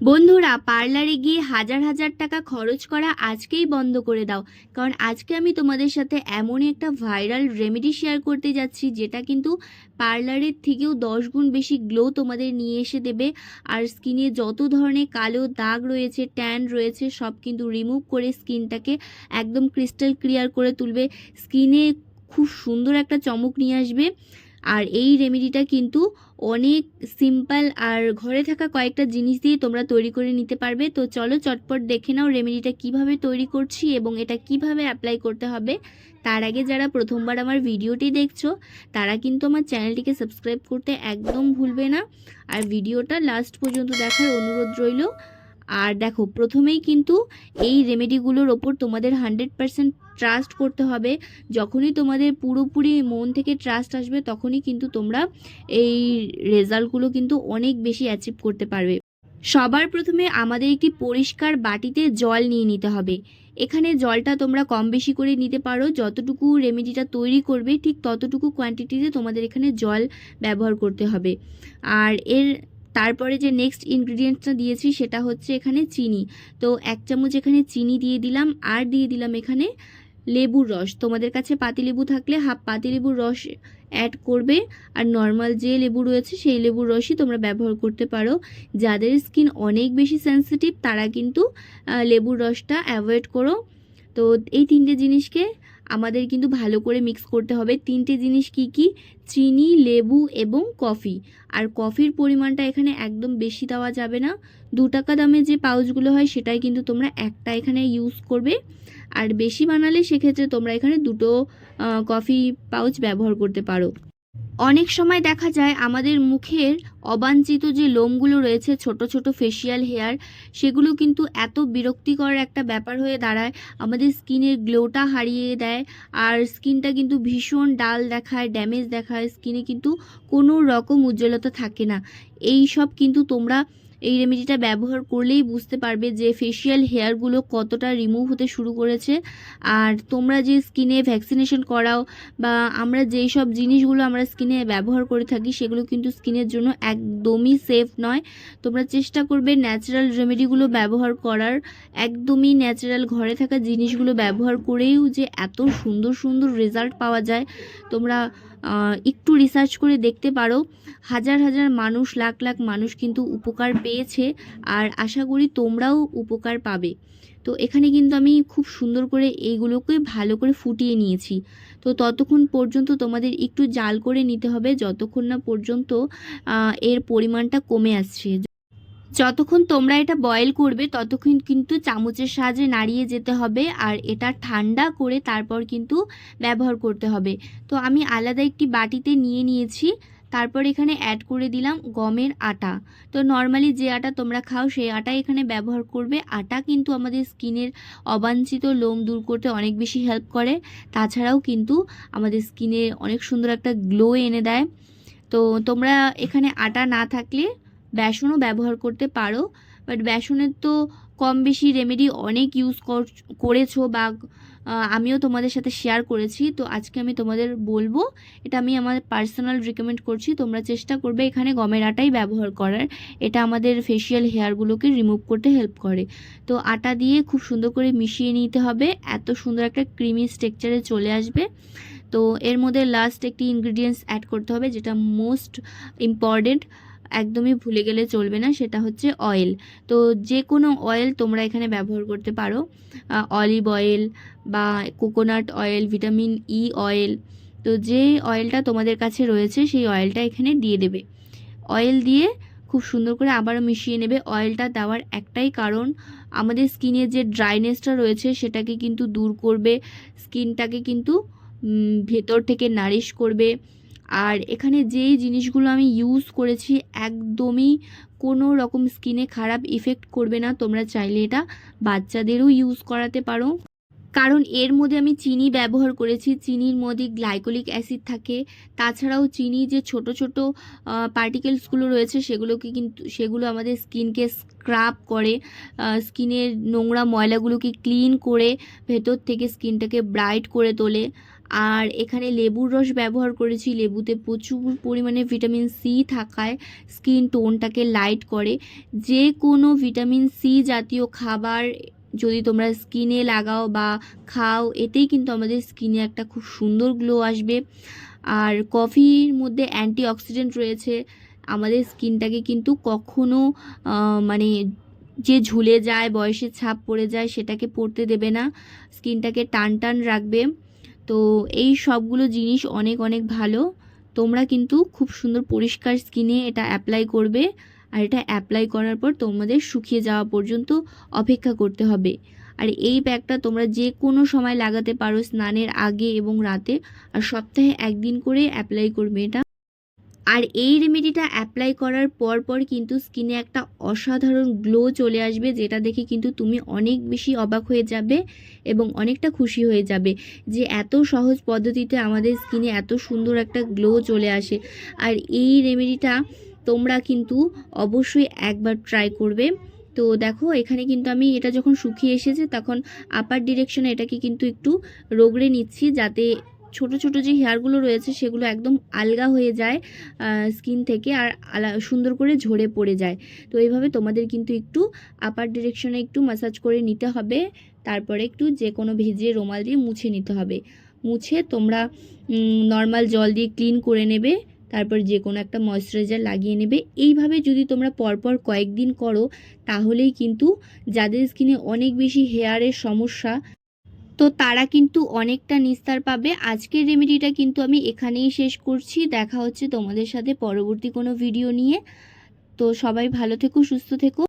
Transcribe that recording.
বন্ধুরা, পার্লারে গিয়ে হাজার হাজার টাকা খরচ করা আজকেই বন্ধ করে দাও। কারণ আজকে আমি তোমাদের সাথে এমনই একটা ভাইরাল রেমেডি শেয়ার করতে যাচ্ছি, যেটা কিন্তু পার্লারের থেকেও 10 গুণ বেশি গ্লো তোমাদের নিয়ে এসে দেবে। আর স্কিনে যত ধরনের কালো দাগ রয়েছে, ট্যান রয়েছে, সব কিন্তু রিমুভ করে স্কিনটাকে একদম ক্রিস্টাল ক্লিয়ার করে তুলবে। স্কিনে খুব সুন্দর একটা চমক নিয়ে আসবে। আর এই রেমেডিটা কিন্তু অনেক সিম্পল, আর ঘরে থাকা কয়েকটা জিনিস দিয়ে তোমরা তৈরি করে নিতে পারবে। তো চলো চটপট দেখে নাও রেমেডিটা কিভাবে তৈরি করছি এবং এটা কিভাবে অ্যাপ্লাই করতে হবে। তার আগে যারা প্রথমবার আমার ভিডিওটি দেখছো, তারা কিন্তু আমার চ্যানেলটিকে সাবস্ক্রাইব করতে একদম ভুলবে না। আর ভিডিওটা লাস্ট পর্যন্ত দেখার অনুরোধ রইল। আর দেখো, প্রথমেই কিন্তু এই রেমেডিগুলোর ওপর তোমাদের 100% ট্রাস্ট করতে হবে। যখনই তোমাদের পুরোপুরি মন থেকে ট্রাস্ট আসবে, তখনই কিন্তু তোমরা এই রেজাল্টগুলো কিন্তু অনেক বেশি অ্যাচিভ করতে পারবে। সবার প্রথমে আমাদের একটি পরিষ্কার বাটিতে জল নিয়ে নিতে হবে। এখানে জলটা তোমরা কম বেশি করে নিতে পারো, যতটুকু রেমেডিটা তৈরি করবে ঠিক ততটুকু কোয়ান্টিটিতে তোমাদের এখানে জল ব্যবহার করতে হবে। আর তারপরে যে নেক্সট ইনগ্রিডিয়েন্টসটা দিয়েছি সেটা হচ্ছে এখানে চিনি। তো 1 চামচ এখানে চিনি দিয়ে দিলাম, আর দিয়ে দিলাম এখানে লেবুর রস। তোমাদের কাছে পাতিলেবু থাকলে হাফ পাতিলেবুর রস অ্যাড করবে। আর নর্মাল যে লেবু রয়েছে সেই লেবুর রসই তোমরা ব্যবহার করতে পারো। যাদের স্কিন অনেক বেশি সেন্সিটিভ তারা কিন্তু লেবুর রসটা অ্যাভয়েড করো। তো এই 3টে জিনিসকে আমাদের কিন্তু ভালো করে মিক্স করতে হবে। 3টে জিনিস কি কি? চিনি, লেবু এবং কফি। আর কফির পরিমাণটা এখানে একদম বেশি দেওয়া যাবে না। 2 টাকা দামে যে পাউচগুলো হয় সেটাই কিন্তু তোমরা একটা এখানে ইউজ করবে। আর বেশি বানালে সেক্ষেত্রে তোমরা এখানে 2টো কফি পাউচ ব্যবহার করতে পারো। অনেক সময় দেখা যায় আমাদের মুখের অবাঞ্ছিত যে লোমগুলো রয়েছে, ছোট ছোট ফেসিয়াল হেয়ার, সেগুলো কিন্তু এত বিরক্তিকর একটা ব্যাপার হয়ে দাঁড়ায়, আমাদের স্কিনের গ্লোটা হারিয়ে দেয়। আর স্কিনটা কিন্তু ভীষণ ডাল দেখায়, ড্যামেজ দেখায়, স্কিনে কিন্তু কোনো রকম উজ্জ্বলতা থাকে না। এই সব কিন্তু তোমরা এই রেমেডিটা ব্যবহার করলেই বুঝতে পারবে যে ফেসিয়াল হেয়ারগুলো কতটা রিমুভ হতে শুরু করেছে। আর তোমরা যে স্কিনে ভ্যাকসিনেশন করাও বা আমরা যেই সব জিনিসগুলো আমরা স্কিনে ব্যবহার করে থাকি, সেগুলো কিন্তু স্কিনের জন্য একদমই সেফ নয়। তোমরা চেষ্টা করবে ন্যাচারাল রেমেডিগুলো ব্যবহার করার। একদমই ন্যাচারাল ঘরে থাকা জিনিসগুলো ব্যবহার করেও যে এত সুন্দর সুন্দর রেজাল্ট পাওয়া যায়, তোমরা একটু রিসার্চ করে দেখতে পারো। হাজার হাজার মানুষ, লাখ লাখ মানুষ কিন্তু উপকার পেয়েছে, আর আশা করি তোমরাও উপকার পাবে। তো এখানে কিন্তু আমি খুব সুন্দর করে এইগুলোকে ভালো করে ফুটিয়ে নিয়েছি। তো ততক্ষণ পর্যন্ত তোমাদের একটু জাল করে নিতে হবে, যতক্ষণ না পর্যন্ত এর পরিমাণটা কমে আসছে। যতক্ষণ তোমরা এটা বয়েল করবে ততক্ষণ কিন্তু চামচের সাহায্যে নাড়িয়ে যেতে হবে, আর এটা ঠান্ডা করে তারপর কিন্তু ব্যবহার করতে হবে। তো আমি আলাদা একটি বাটিতে নিয়ে নিয়েছি। তারপর এখানে অ্যাড করে দিলাম গমের আটা। তো নর্মালি যে আটা তোমরা খাও সেই আটা এখানে ব্যবহার করবে। আটা কিন্তু আমাদের স্কিনের অবাঞ্ছিত লোম দূর করতে অনেক বেশি হেল্প করে। তাছাড়াও কিন্তু আমাদের স্কিনে অনেক সুন্দর একটা গ্লো এনে দেয়। তো তোমরা এখানে আটা না থাকলে বেসনও ব্যবহার করতে পারো। বাট বেসনের তো কম বেশি রেমেডি অনেক ইউজ করেছো, বা আমিও তোমাদের সাথে শেয়ার করেছি। তো আজকে আমি তোমাদের বলবো, এটা আমি আমার পার্সোনাল রিকমেন্ড করছি, তোমরা চেষ্টা করবে এখানে গমের আটাই ব্যবহার করার। এটা আমাদের ফেসিয়াল হেয়ারগুলোকে রিমুভ করতে হেল্প করে। তো আটা দিয়ে খুব সুন্দর করে মিশিয়ে নিতে হবে, এত সুন্দর একটা ক্রিমি টেক্সচারে চলে আসবে। তো এর মধ্যে লাস্ট একটি ইনগ্রিডিয়েন্টস অ্যাড করতে হবে, যেটা মোস্ট ইম্পর্টেন্ট, একদমই ভুলে গেলে চলবে না, সেটা হচ্ছে অয়েল। তো যে কোনো অয়েল তোমরা এখানে ব্যবহার করতে পারো, অলিভ অয়েল বা coconut oil, vitamin E oil. তো যে অয়েলটা তোমাদের কাছে রয়েছে সেই অয়েলটা এখানে দিয়ে দেবে। অয়েল দিয়ে খুব সুন্দর করে আবারও মিশিয়ে নেবে। অয়েলটা দেওয়ার একটাই কারণ, আমাদের স্কিনের যে ড্রাইনেসটা রয়েছে সেটাকে কিন্তু দূর করবে, স্কিনটাকে কিন্তু ভেতর থেকে নারিশ করবে। আর এখানে যেই জিনিসগুলো আমি ইউজ করেছি একদমই কোনো রকম স্কিনে খারাপ ইফেক্ট করবে না। তোমরা চাইলে এটা বাচ্চাদেরও ইউজ করাতে পারো, কারণ এর মধ্যে আমি চিনি ব্যবহার করেছি। চিনির মধ্যে গ্লাইকোলিক অ্যাসিড থাকে। তাছাড়াও চিনি যে ছোট ছোট পার্টিকেলসগুলো রয়েছে সেগুলো আমাদের স্কিনকে স্ক্রাব করে, স্কিনের নোংরা ময়লাগুলোকে ক্লিন করে ভেতর থেকে স্কিনটাকে ব্রাইট করে তোলে। আর এখানে লেবুর রস ব্যবহার করেছি, লেবুতে প্রচুর পরিমাণে ভিটামিন সি থাকায় স্কিন টোনটাকে লাইট করে। যে কোনো ভিটামিন সি জাতীয় খাবার যদি তোমরা স্কিনে লাগাও বা খাও, এতেই কিন্তু আমাদের স্কিনে একটা খুব সুন্দর গ্লো আসবে। আর কফির মধ্যে অ্যান্টিঅক্সিডেন্ট রয়েছে, আমাদের স্কিনটাকে কিন্তু কখনো মানে যে ঝুলে যায়, বয়সের ছাপ পড়ে যায়, সেটাকে পড়তে দেবে না, স্কিনটাকে টান টান রাখবে। তো এই সবগুলো জিনিস অনেক অনেক ভালো। তোমরা কিন্তু খুব সুন্দর পরিষ্কার স্কিনে এটা অ্যাপ্লাই করবে। আর এটা অ্যাপ্লাই করার পর তোমাদের শুকিয়ে যাওয়া পর্যন্ত অপেক্ষা করতে হবে। আর এই প্যাকটা তোমরা যে কোনো সময় লাগাতে পারো, স্নানের আগে এবং রাতে। আর সপ্তাহে একদিন করে অ্যাপ্লাই করবে এটা। আর এই রেমেডিটা অ্যাপ্লাই করার পর কিন্তু স্কিনে একটা অসাধারণ গ্লো চলে আসবে, যেটা দেখে কিন্তু তুমি অনেক বেশি অবাক হয়ে যাবে এবং অনেকটা খুশি হয়ে যাবে যে এত সহজ পদ্ধতিতে আমাদের স্কিনে এত সুন্দর একটা গ্লো চলে আসে। আর এই রেমেডিটা তোমরা কিন্তু অবশ্যই একবার ট্রাই করবে। তো দেখো এখানে কিন্তু আমি এটা যখন শুকিয়ে এসেছে তখন আপার ডিরেকশনে এটাকে কিন্তু একটু রগড়ে নিচ্ছি, যাতে ছোট ছোট যে হেয়ারগুলো রয়েছে সেগুলো একদম আলগা হয়ে যায় স্কিন থেকে, আর সুন্দর করে ঝরে পড়ে যায়। তো এইভাবে তোমাদের কিন্তু একটু আপার ডিরেকশনে একটু ম্যাসাজ করে নিতে হবে। তারপরে একটু যে কোনো ভিজিয়ে রুমাল দিয়ে মুছে নিতে হবে। মুছে তোমরা নর্মাল জল দিয়ে ক্লিন করে নেবে, তারপর যে কোনো একটা ময়শ্চারাইজার লাগিয়ে নেবে। এইভাবে যদি তোমরা পরপর কয়েকদিন করো, তাহলেই কিন্তু যাদের স্কিনে অনেক বেশি হেয়ারের সমস্যা, তো তারা কিন্তু অনেকটা নিস্তার পাবে। আজকের রেমেডিটা কিন্তু আমি এখানেই শেষ করছি। দেখা হচ্ছে তোমাদের সাথে পরবর্তী কোনো ভিডিও নিয়ে। তো সবাই ভালো থেকো, সুস্থ থেকো।